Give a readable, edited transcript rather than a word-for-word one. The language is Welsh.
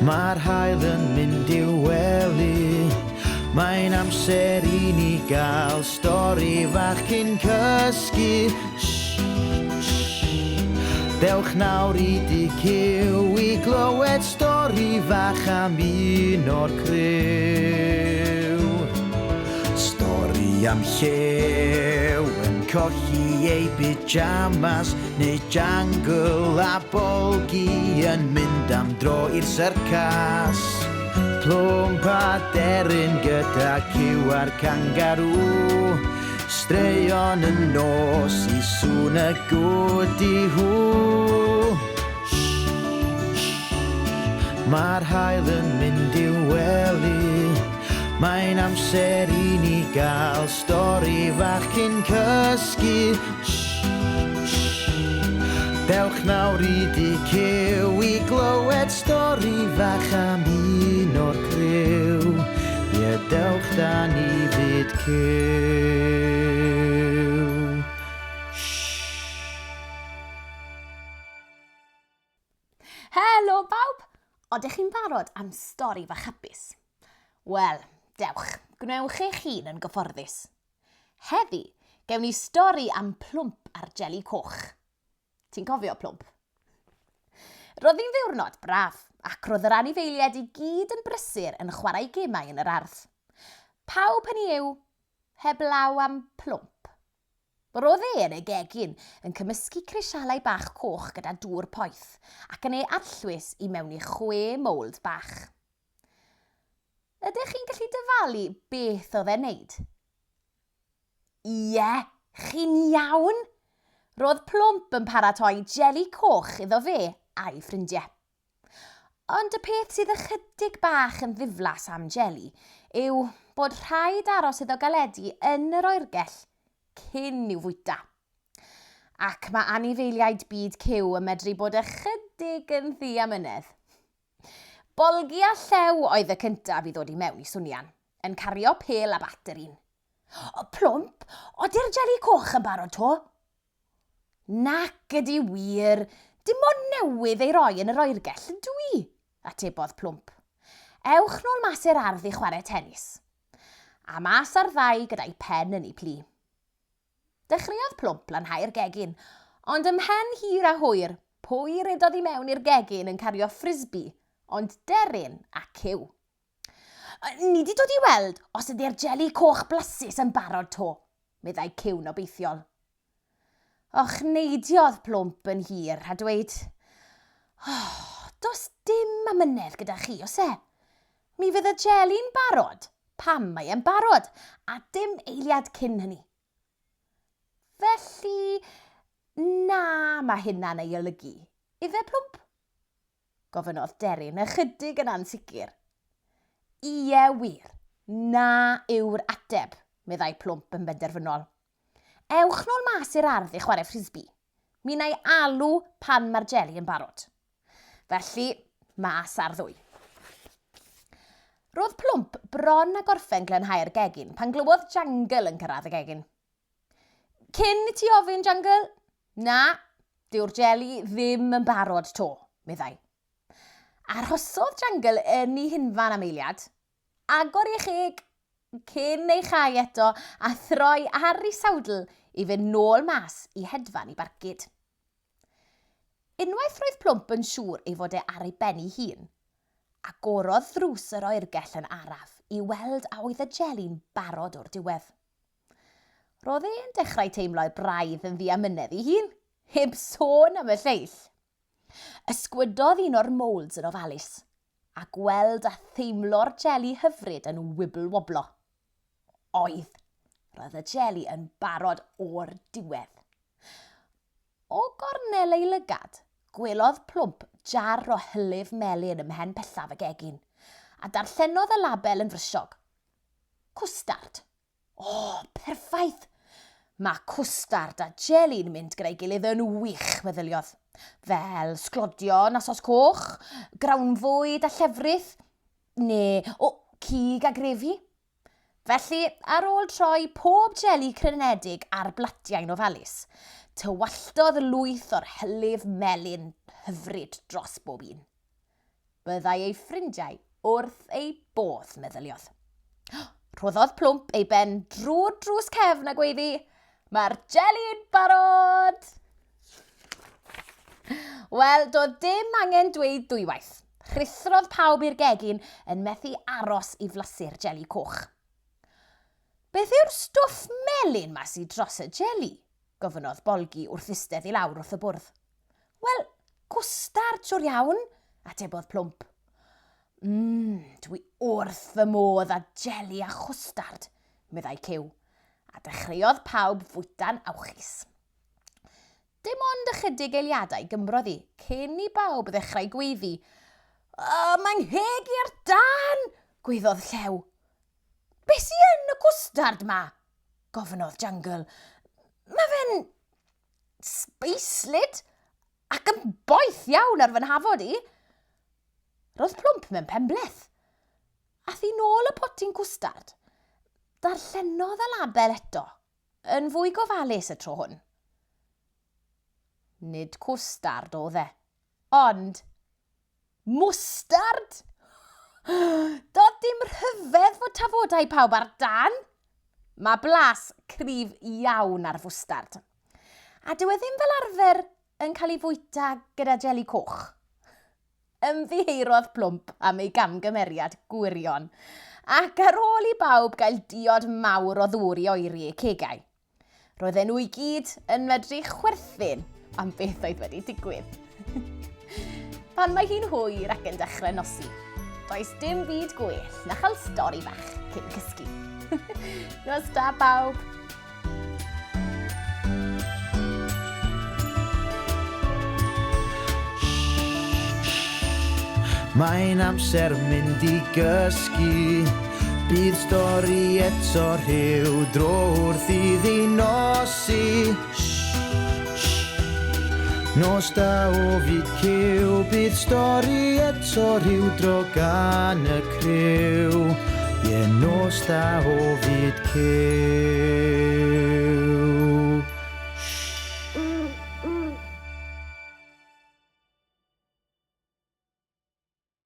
Mae'r haul yn mynd i'w wely. Mae'n amser I ni gael stori fach cyn cysgu. Dewch nawr I DQ I glywed stori fach am un o'r criw. Stori am llew yn colli ei pyjamas, neu jungle a bolgi yn mynd am dro i'r syrcas. Plwmp a deryn gyda ciw a'r kangaroo, straeon yn nos I sŵn y gwd I hw. Mae'r haul yn mynd i'w wely. Mae'n amser I ni gael stori fach cyn cysgu. Dewch nawr I DQ I glywed stori fach am un o'r criw. Ie, dewch da ni fyd cyw. Helo bawb! Odych chi'n barod am stori fach hapus? Wel, dewch, gwnewch eich hun yn gyfforddus. Heddi, gewn ni stori am Plwmp a'r jeli coch. Ti'n cofio Plwmp? Roedd hi'n ddiwrnod braf, ac roedd yr anifeiliaid I gyd yn brysur yn chwarae gemau yn yr ardd. Pawb hynny yw, heblaw am Plwmp. Roedd yn y gegin yn cymysgu crisialau bach coch gyda dŵr poeth ac yn ei arllwys I mewn I 6 mold bach. Ydych chi'n gallu dyfalu beth oedd e'n neud? Ie, chi'n iawn? Roedd Plwmp yn paratoi jeli coch iddo fe a'i ffrindiau. Ond y peth sydd ychydig bach yn ddiflas am jeli yw bod rhaid aros iddo galedu yn yr oergell cyn i'w fwyta. Ac mae anifeiliaid byd cyw yn medru bod ychydig yn ddiamynedd. Bolgi a llew oedd y cyntaf I ddod I mewn I swnio'n, yn cario pel a batterin. Plwmp, ody'r jeli coch yn barod to? Nac ydi wir, dim ond newydd ei roi yn yr oergell yn dwi, atebodd Plwmp. Ewch nôl mas i'r ardd I chwarae tennis. A mas ar ddau gyda'i pen yn ei plu. Dechreuodd Plwmp lanhau'r gegin, ond ymhen hir a hwyr, pwy redodd I mewn i'r gegin yn cario frisbee, ond deryn a cyw. Ni di dod I weld os ydy'r jeli coch blasus yn barod to, meddai cyw'n obeithiol. Och, neidiodd Plwmp yn hir a dweud, dos dim amynedd gyda chi, os e? Mi fydd y jeli'n barod, pam mae e'n barod, a dim eiliad cyn hynny. Felly, na mae hynna'n ei olygu. Ife Plwmp? Gofynodd deryn ychydig yn ansicr. Ie wir, na yw'r ateb, meddai Plwmp yn benderfynol. Ewch nôl mas i'r ardd I chwarae frisbee. Mi nai alw pan mae'r jeli yn barod. Felly, mas ar ddwy. Roedd Plwmp bron a gorffen glenhau'r gegin pan glywodd Jungle yn cyrraedd y gegin. Cyn I ti ofyn, Jungle? Na, dyw'r jeli ddim yn barod to, meddai. Arhosodd Jungle yn ei hunfan am eiliad, agor I cheg, cyn ei chai eto a throi ar ei sawdl I fynd nôl mas I hedfan I barcud. Unwaith roedd Plwmp yn siŵr ei fod e ar ei ben ei hun, agorodd ddrws yr oergell yn araf I weld a oedd y jeli'n barod o'r diwedd. Roedd e'n dechrau teimlo'i braidd yn ddiamynedd ei hun, heb sôn am y lleill. Ysgwydodd un o'r molds yn ofalus, a gweld a theimlo'r jeli hyfryd yn wibl-woblo. Oedd, roedd y jeli yn barod o'r diwedd. O gornel ei lygad, gwelodd Plwmp jar o hylif melyn ymhen pellaf y gegin, a darllenodd y label yn frisiog. Cwstard. O, perffaith! Mae cwstard a jeli'n mynd gyda'i gilydd yn wych, meddyliodd. Fel sglodion a sos coch, grawnfwyd a llefrith, neu cig a grefi. Felly, ar ôl troi pob jeli crynedig ar blatiau'n ofalus, tywalltodd lwyth o'r hylif melyn hyfryd dros bob un. byddai ei ffrindiau wrth ei bodd, meddyliodd. Rhoddodd Plwmp ei ben drwy'r drws cefn a gweiddi, "Mae'r jeli'n barod!" Wel, doedd dim angen dweud dwywaith. Rhuthrodd pawb i'r gegin yn methu aros i flasu'r jeli coch. "Beth yw'r stwff melyn ma sydd dros y jeli?" gofynodd Bolgi wrth istedd i lawr wrth y bwrdd. "Wel, cwstard, siwr iawn," atebodd Plwmp. Dwi wrth fy modd â jeli a chwstard," meddai Cyw, a dechreuodd pawb fwyta'n awchus. Dim ond ychydig eiliadau gymrodd hi cyn i bawb ddechrau gweiddi. "Mae'n heg i'r dan!" gweiddodd Llew. "Be sy yn y cwstard ma?" gofynodd Jungle. "Mae fe'n sbeislyd ac yn boeth iawn ar fy nhafod i." Roedd Plwmp mewn penbleth. Ath hi nôl y potyn cwstard. Darllenodd y label eto, yn fwy gofalus y tro hwn. Nid cwstard oedd e, ond mwstard! Doedd dim rhyfedd fod tafodau pawb ar dan. Mae blas cryf iawn ar fwstard. A dyw e ddim fel arfer yn cael ei fwyta gyda jeli coch. Ymddiheurodd Plwmp am ei gamgymeriad gwirion, ac ar ôl i bawb gael diod mawr o ddŵr i oeri eu cegau. Roedden nhw i gyd yn medru chwerthin am beth oedd wedi digwydd. Pan mae hi'n hwyr ac yn dechrau nosi, does dim byd gwell na chael stori bach cyn cysgu. Nos da pawb! Mae'n amser mynd i gysgu, bydd stori eto rhyw dro wrth iddi nosi. Nos da o fyd Cyw, bydd stori eto rhyw dro gan y criw. Ie, nos da o fyd Cyw.